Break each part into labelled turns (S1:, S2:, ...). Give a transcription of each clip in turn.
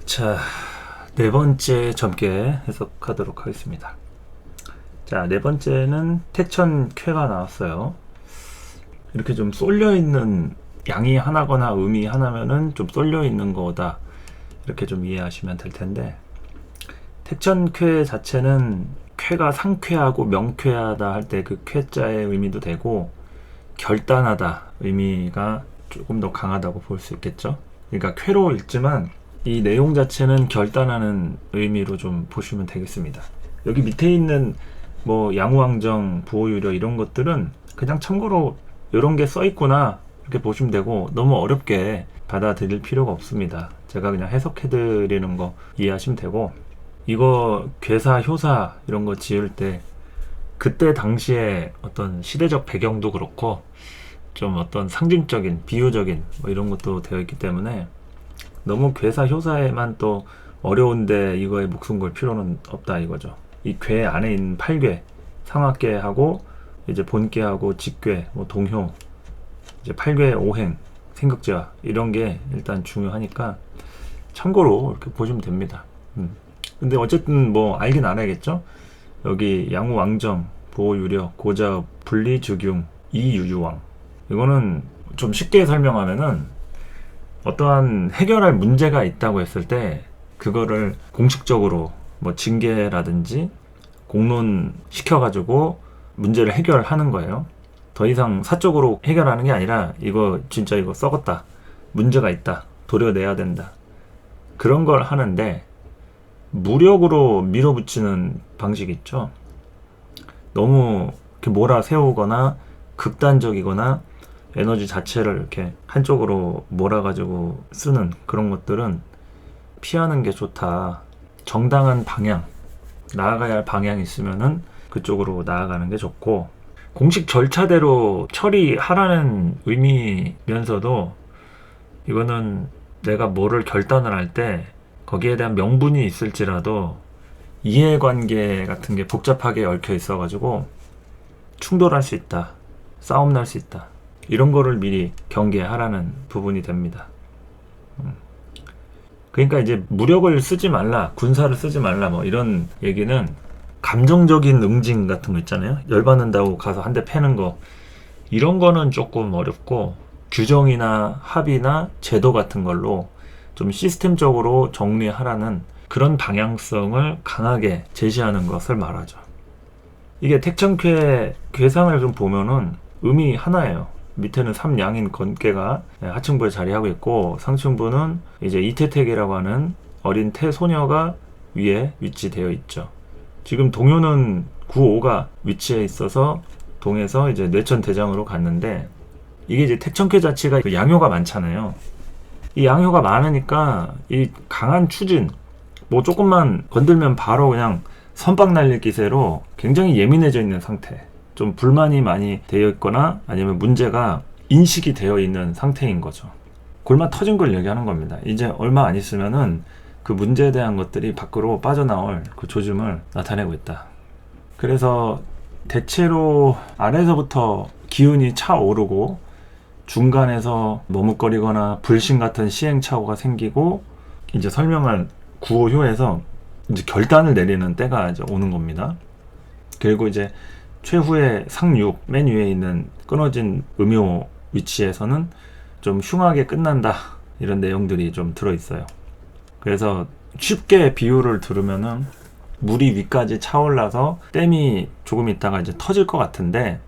S1: 자, 네 번째 점괘 해석하도록 하겠습니다. 자, 네 번째는 택천쾌가 나왔어요. 이렇게 좀 쏠려있는 양이 하나거나 음이 하나면은 좀 쏠려있는 거다, 이렇게 좀 이해하시면 될 텐데, 택천쾌 자체는 쾌가 상쾌하고 명쾌하다 할 때 그 쾌자의 의미도 되고, 결단하다 의미가 조금 더 강하다고 볼 수 있겠죠. 그러니까 쾌로 읽지만 이 내용 자체는 결단하는 의미로 좀 보시면 되겠습니다. 여기 밑에 있는 뭐 양우왕정, 부호유려 이런 것들은 그냥 참고로 이런 게 써있구나 이렇게 보시면 되고, 너무 어렵게 받아들일 필요가 없습니다. 제가 그냥 해석해 드리는 거 이해하시면 되고, 이거 괴사, 효사 이런 거 지을 때 그때 당시에 어떤 시대적 배경도 그렇고 좀 어떤 상징적인 비유적인 뭐 이런 것도 되어 있기 때문에 너무 괴사 효사에만 또 어려운데 이거에 목숨 걸 필요는 없다 이거죠. 이 괴 안에 있는 8괴, 상하괴하고 이제 본괴하고 직괴, 뭐 동효, 이제 8괴 오행, 생극제화 이런 게 일단 중요하니까 참고로 이렇게 보시면 됩니다. 근데 어쨌든 뭐 알긴 알아야겠죠. 여기 양우왕정, 보호유려, 고자업, 분리주균, 이유유왕, 이거는 좀 쉽게 설명하면은 어떠한 해결할 문제가 있다고 했을 때 그거를 공식적으로 뭐 징계라든지 공론 시켜가지고 문제를 해결하는 거예요. 더 이상 사적으로 해결하는 게 아니라 이거 진짜 이거 썩었다, 문제가 있다, 도려내야 된다, 그런 걸 하는데 무력으로 밀어붙이는 방식이 있죠. 너무 이렇게 몰아세우거나 극단적이거나 에너지 자체를 이렇게 한쪽으로 몰아가지고 쓰는 그런 것들은 피하는 게 좋다. 정당한 방향, 나아가야 할 방향이 있으면은 그쪽으로 나아가는 게 좋고, 공식 절차대로 처리하라는 의미면서도 이거는 내가 뭐를 결단을 할 때 거기에 대한 명분이 있을지라도 이해관계 같은 게 복잡하게 얽혀 있어가지고 충돌할 수 있다, 싸움 날 수 있다, 이런 거를 미리 경계하라는 부분이 됩니다. 그러니까 이제 무력을 쓰지 말라, 군사를 쓰지 말라 뭐 이런 얘기는 감정적인 응징 같은 거 있잖아요. 열받는다고 가서 한 대 패는 거, 이런 거는 조금 어렵고 규정이나 합의나 제도 같은 걸로 좀 시스템적으로 정리하라는 그런 방향성을 강하게 제시하는 것을 말하죠. 이게 택천쾌 괴상을 좀 보면은 음이 하나예요. 밑에는 삼양인 건괴가 하층부에 자리하고 있고, 상층부는 이제 이태택이라고 하는 어린 태소녀가 위에 위치되어 있죠. 지금 동요는 9호가 위치해 있어서 동에서 이제 뇌천대장으로 갔는데, 이게 이제 택천쾌 자체가 그 양효가 많잖아요. 이 양효가 많으니까 이 강한 추진, 뭐 조금만 건들면 바로 그냥 선빵 날릴 기세로 굉장히 예민해져 있는 상태, 좀 불만이 많이 되어 있거나 아니면 문제가 인식이 되어 있는 상태인 거죠. 골마 터진 걸 얘기하는 겁니다. 이제 얼마 안 있으면은 그 문제에 대한 것들이 밖으로 빠져나올 그 조짐을 나타내고 있다. 그래서 대체로 아래서부터 기운이 차오르고 중간에서 머뭇거리거나 불신 같은 시행착오가 생기고, 이제 설명한 구호효에서 이제 결단을 내리는 때가 이제 오는 겁니다. 그리고 이제 최후의 상육, 맨 위에 있는 끊어진 음요 위치에서는 좀 흉하게 끝난다, 이런 내용들이 좀 들어있어요. 그래서 쉽게 비유를 들으면은 물이 위까지 차올라서 댐이 조금 있다가 이제 터질 것 같은데,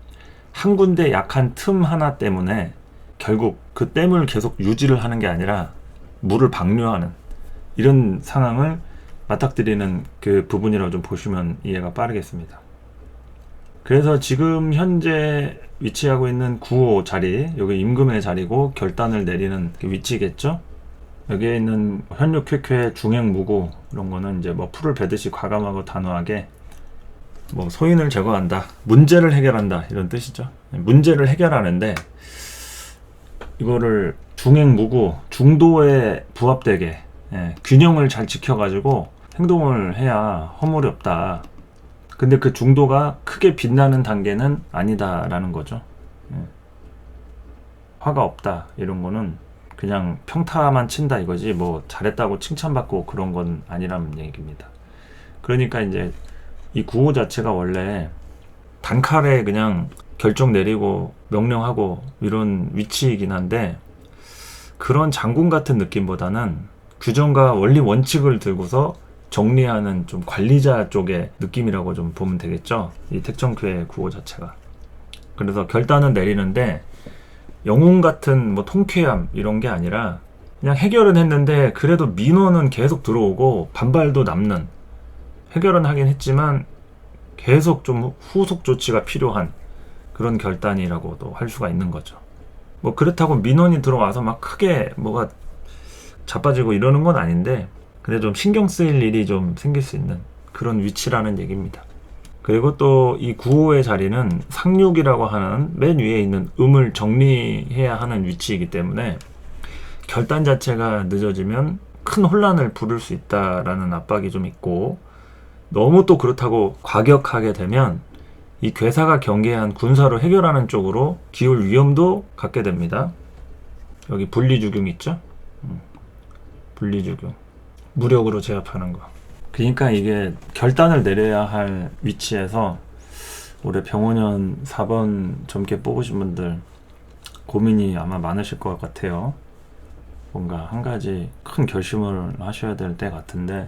S1: 한 군데 약한 틈 하나 때문에 결국 그 댐을 계속 유지를 하는 게 아니라 물을 방류하는 이런 상황을 맞닥뜨리는 그 부분이라고 좀 보시면 이해가 빠르겠습니다. 그래서 지금 현재 위치하고 있는 9호 자리, 여기 임금의 자리고 결단을 내리는 그 위치겠죠. 여기에 있는 현육쾌쾌, 중행무구 이런 거는 이제 뭐 풀을 베듯이 과감하고 단호하게 뭐 소인을 제거한다, 문제를 해결한다, 이런 뜻이죠. 문제를 해결하는데 이거를 중행무구, 중도에 부합되게 균형을 잘 지켜가지고 행동을 해야 허물이 없다. 근데 그 중도가 크게 빛나는 단계는 아니다라는 거죠. 화가 없다, 이런 거는 그냥 평타만 친다 이거지 뭐 잘했다고 칭찬받고 그런 건 아니라는 얘기입니다. 그러니까 이제 이 구호 자체가 원래 단칼에 그냥 결정 내리고 명령하고 이런 위치이긴 한데, 그런 장군 같은 느낌보다는 규정과 원리 원칙을 들고서 정리하는 좀 관리자 쪽의 느낌이라고 좀 보면 되겠죠, 이 택정쾌 구호 자체가. 그래서 결단은 내리는데 영웅 같은 뭐 통쾌함 이런 게 아니라 그냥 해결은 했는데 그래도 민원은 계속 들어오고 반발도 남는, 해결은 하긴 했지만 계속 좀 후속 조치가 필요한 그런 결단이라고도 할 수가 있는 거죠. 뭐 그렇다고 민원이 들어와서 막 크게 뭐가 자빠지고 이러는 건 아닌데, 근데 좀 신경 쓰일 일이 좀 생길 수 있는 그런 위치라는 얘기입니다. 그리고 또 이 구호의 자리는 상륙이라고 하는 맨 위에 있는 음을 정리해야 하는 위치이기 때문에 결단 자체가 늦어지면 큰 혼란을 부를 수 있다라는 압박이 좀 있고, 너무 또 그렇다고 과격하게 되면 이 괴사가 경계한 군사로 해결하는 쪽으로 기울 위험도 갖게 됩니다. 여기 분리주경 있죠? 분리주경. 무력으로 제압하는 거. 그러니까 이게 결단을 내려야 할 위치에서 올해 병원년 4번 점괘 뽑으신 분들 고민이 아마 많으실 것 같아요. 뭔가 한 가지 큰 결심을 하셔야 될 때 같은데,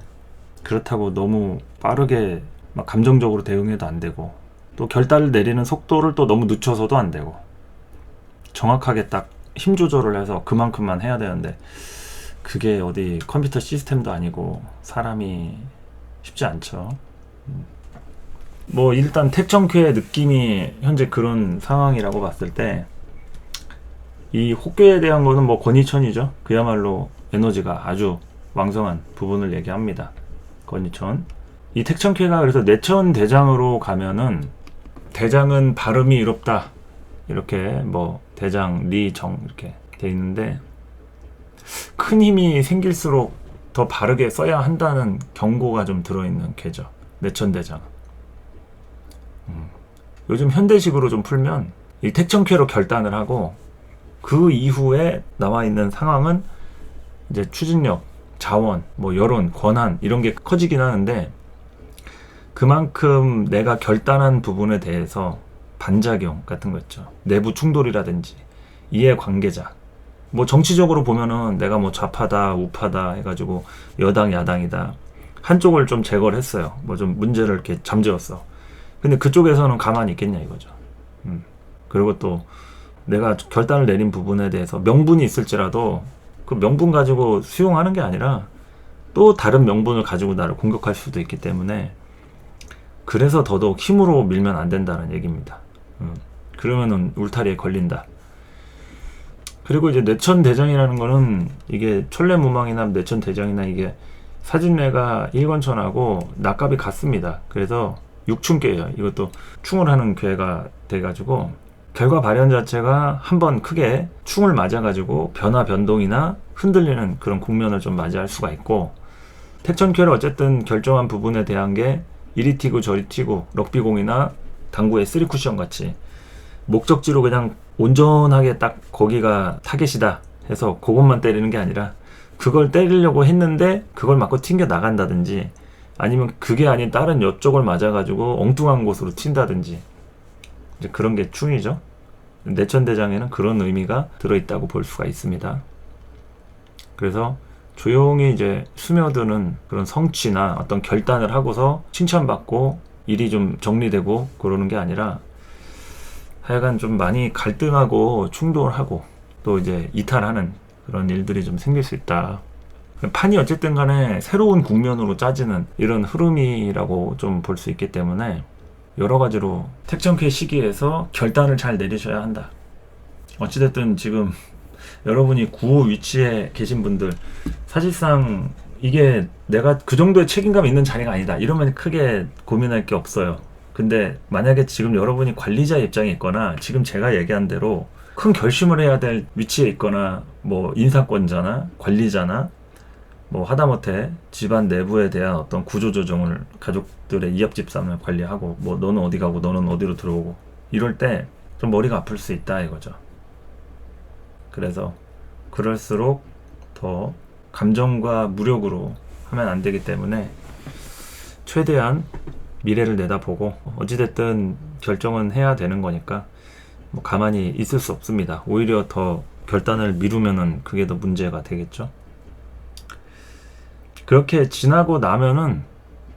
S1: 그렇다고 너무 빠르게 막 감정적으로 대응해도 안 되고, 또 결단을 내리는 속도를 또 너무 늦춰서도 안 되고, 정확하게 딱 힘 조절을 해서 그만큼만 해야 되는데, 그게 어디 컴퓨터 시스템도 아니고 사람이 쉽지 않죠. 뭐 일단 택정쾌의 느낌이 현재 그런 상황이라고 봤을 때, 이 혹괴에 대한 거는 뭐 권위천이죠. 그야말로 에너지가 아주 왕성한 부분을 얘기합니다. 권위천. 이 택정쾌가 그래서 내천 대장으로 가면은, 대장은 발음이 이롭다 이렇게 뭐 대장 리정 이렇게 돼 있는데, 큰 힘이 생길수록 더 바르게 써야 한다는 경고가 좀 들어있는 궤죠, 내천 대장. 요즘 현대식으로 좀 풀면 이 택정쾌로 결단을 하고 그 이후에 나와 있는 상황은 이제 추진력, 자원, 뭐 여론, 권한 이런 게 커지긴 하는데, 그만큼 내가 결단한 부분에 대해서 반작용 같은 거 있죠. 내부 충돌이라든지 이해관계자, 뭐 정치적으로 보면은 내가 뭐 좌파다 우파다 해가지고 여당 야당이다, 한쪽을 좀 제거를 했어요. 뭐 좀 문제를 이렇게 잠재웠어. 근데 그쪽에서는 가만히 있겠냐 이거죠. 그리고 또 내가 결단을 내린 부분에 대해서 명분이 있을지라도 그 명분 가지고 수용하는 게 아니라 또 다른 명분을 가지고 나를 공격할 수도 있기 때문에, 그래서 더더욱 힘으로 밀면 안 된다는 얘기입니다. 그러면은 울타리에 걸린다. 그리고 이제 내천대장이라는 거는 이게 천례무망이나 내천대장이나 이게 사진례가 일권천하고 낙갑이 같습니다. 그래서 육충괴예요. 이것도 충을 하는 괴가 돼가지고 결과 발현 자체가 한번 크게 충을 맞아가지고 변화 변동이나 흔들리는 그런 국면을 좀 맞이할 수가 있고, 택천쾌를 어쨌든 결정한 부분에 대한 게 이리 튀고 저리 튀고, 럭비공이나 당구의 3쿠션 같이 목적지로 그냥 온전하게 딱 거기가 타겟이다 해서 그것만 때리는 게 아니라, 그걸 때리려고 했는데 그걸 맞고 튕겨 나간다든지, 아니면 그게 아닌 다른 옆쪽을 맞아가지고 엉뚱한 곳으로 튄다든지, 이제 그런 게 충이죠. 내천대장에는 그런 의미가 들어있다고 볼 수가 있습니다. 그래서 조용히 이제 스며드는 그런 성취나 어떤 결단을 하고서 칭찬받고 일이 좀 정리되고 그러는 게 아니라, 하여간 좀 많이 갈등하고 충돌하고 또 이제 이탈하는 그런 일들이 좀 생길 수 있다. 판이 어쨌든 간에 새로운 국면으로 짜지는 이런 흐름이라고 좀 볼 수 있기 때문에, 여러 가지로 택정쾌 시기에서 결단을 잘 내리셔야 한다. 어찌됐든 지금 여러분이 구호 위치에 계신 분들, 사실상 이게 내가 그 정도의 책임감 있는 자리가 아니다 이러면 크게 고민할 게 없어요. 근데 만약에 지금 여러분이 관리자 입장에 있거나 지금 제가 얘기한 대로 큰 결심을 해야 될 위치에 있거나, 뭐 인사권자나 관리자나 뭐 하다못해 집안 내부에 대한 어떤 구조조정을, 가족들의 이합집산을 관리하고, 뭐 너는 어디 가고 너는 어디로 들어오고 이럴 때 좀 머리가 아플 수 있다 이거죠. 그래서 그럴수록 더 감정과 무력으로 하면 안 되기 때문에 최대한 미래를 내다보고 어찌됐든 결정은 해야 되는 거니까 뭐 가만히 있을 수 없습니다. 오히려 더 결단을 미루면은 그게 더 문제가 되겠죠. 그렇게 지나고 나면은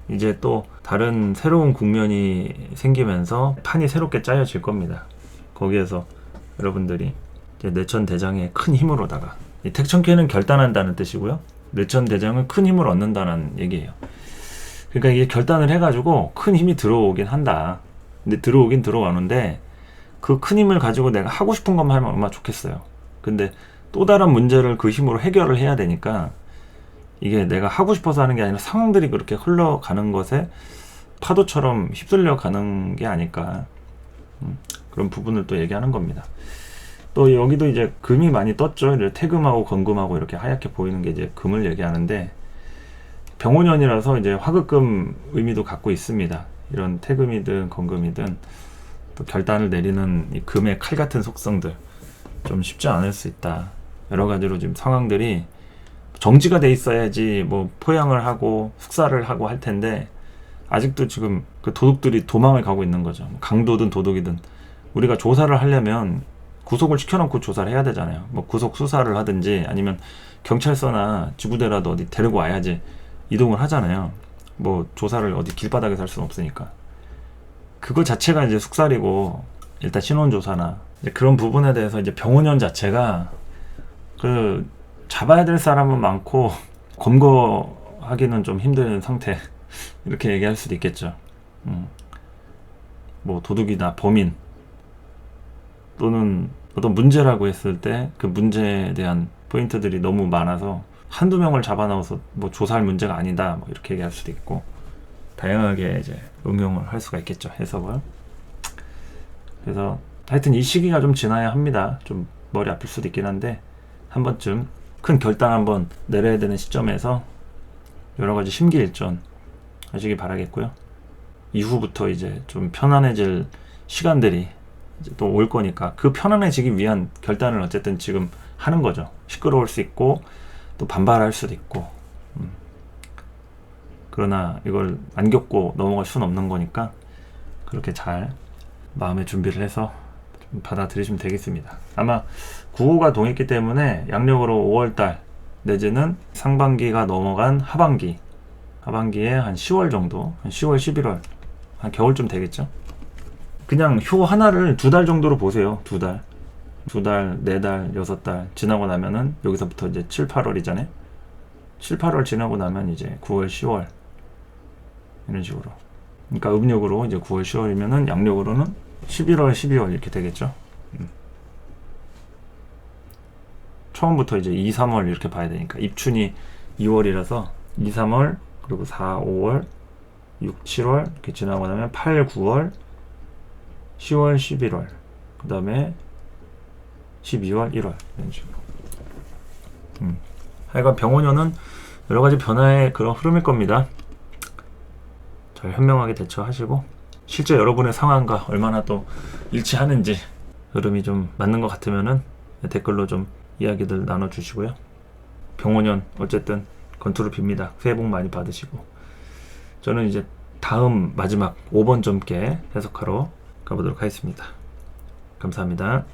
S1: 이제 또 다른 새로운 국면이 생기면서 판이 새롭게 짜여질 겁니다. 거기에서 여러분들이 이제 내천대장의 큰 힘으로다가, 이 택천캐는 결단한다는 뜻이고요, 내천대장은 큰 힘을 얻는다는 얘기예요. 그러니까 이게 결단을 해가지고 큰 힘이 들어오긴 한다. 근데 들어오긴 들어오는데 그 큰 힘을 가지고 내가 하고 싶은 것만 하면 얼마나 좋겠어요. 근데 또 다른 문제를 그 힘으로 해결을 해야 되니까 이게 내가 하고 싶어서 하는 게 아니라 상황들이 그렇게 흘러가는 것에 파도처럼 휩쓸려 가는 게 아닐까, 그런 부분을 또 얘기하는 겁니다. 또 여기도 이제 금이 많이 떴죠. 태금하고 건금하고 이렇게 하얗게 보이는 게 이제 금을 얘기하는데, 병오년이라서 이제 화극금 의미도 갖고 있습니다. 이런 태금이든 건금이든 또 결단을 내리는 이 금의 칼 같은 속성들 좀 쉽지 않을 수 있다. 여러 가지로 지금 상황들이 정지가 돼 있어야지 뭐 포양을 하고 숙사를 하고 할 텐데, 아직도 지금 그 도둑들이 도망을 가고 있는 거죠. 강도든 도둑이든 우리가 조사를 하려면 구속을 시켜놓고 조사를 해야 되잖아요. 뭐 구속 수사를 하든지 아니면 경찰서나 지구대라도 어디 데리고 와야지 이동을 하잖아요. 뭐 조사를 어디 길바닥에서 할 수는 없으니까. 그거 자체가 이제 숙살이고, 일단 신원조사나 이제 그런 부분에 대해서 이제 병원연 자체가 그 잡아야 될 사람은 많고 검거하기는 좀 힘든 상태, 이렇게 얘기할 수도 있겠죠. 뭐 도둑이나 범인 또는 어떤 문제라고 했을 때 그 문제에 대한 포인트들이 너무 많아서 한두 명을 잡아넣어서 뭐 조사할 문제가 아니다, 뭐 이렇게 얘기할 수도 있고, 다양하게 이제 응용을 할 수가 있겠죠, 해석을. 그래서 하여튼 이 시기가 좀 지나야 합니다. 좀 머리 아플 수도 있긴 한데 한 번쯤 큰 결단 한번 내려야 되는 시점에서 여러 가지 심기일전 하시기 바라겠고요. 이후부터 이제 좀 편안해질 시간들이 이제 또 올 거니까 그 편안해지기 위한 결단을 어쨌든 지금 하는 거죠. 시끄러울 수 있고 또 반발할 수도 있고, 그러나 이걸 안 겪고 넘어갈 수는 없는 거니까 그렇게 잘 마음의 준비를 해서 좀 받아들이시면 되겠습니다. 아마 9호가 동했기 때문에 양력으로 5월달 내지는 상반기가 넘어간 하반기에 한 10월 정도, 한 10월, 11월, 한 겨울쯤 되겠죠. 그냥 효 하나를 2달 정도로 보세요. 2달, 4달, 6달 지나고 나면은 여기서부터 이제 7, 8월이잖아요. 7, 8월 지나고 나면 이제 9월, 10월 이런 식으로. 그러니까 음력으로 이제 9월, 10월이면은 양력으로는 11월, 12월 이렇게 되겠죠. 처음부터 이제 2, 3월 이렇게 봐야 되니까 입춘이 2월이라서 2, 3월, 그리고 4, 5월, 6, 7월 이렇게 지나고 나면 8, 9월, 10월, 11월, 그 다음에 12월, 1월 이런 식으로. 하여간 병원연은 여러 가지 변화의 그런 흐름일 겁니다. 잘 현명하게 대처하시고, 실제 여러분의 상황과 얼마나 또 일치하는지 흐름이 좀 맞는 것 같으면은 댓글로 좀 이야기들 나눠주시고요. 병원연 어쨌든 건투를 빕니다. 새해 복 많이 받으시고, 저는 이제 다음 마지막 5번 점괘 해석하러 가보도록 하겠습니다. 감사합니다.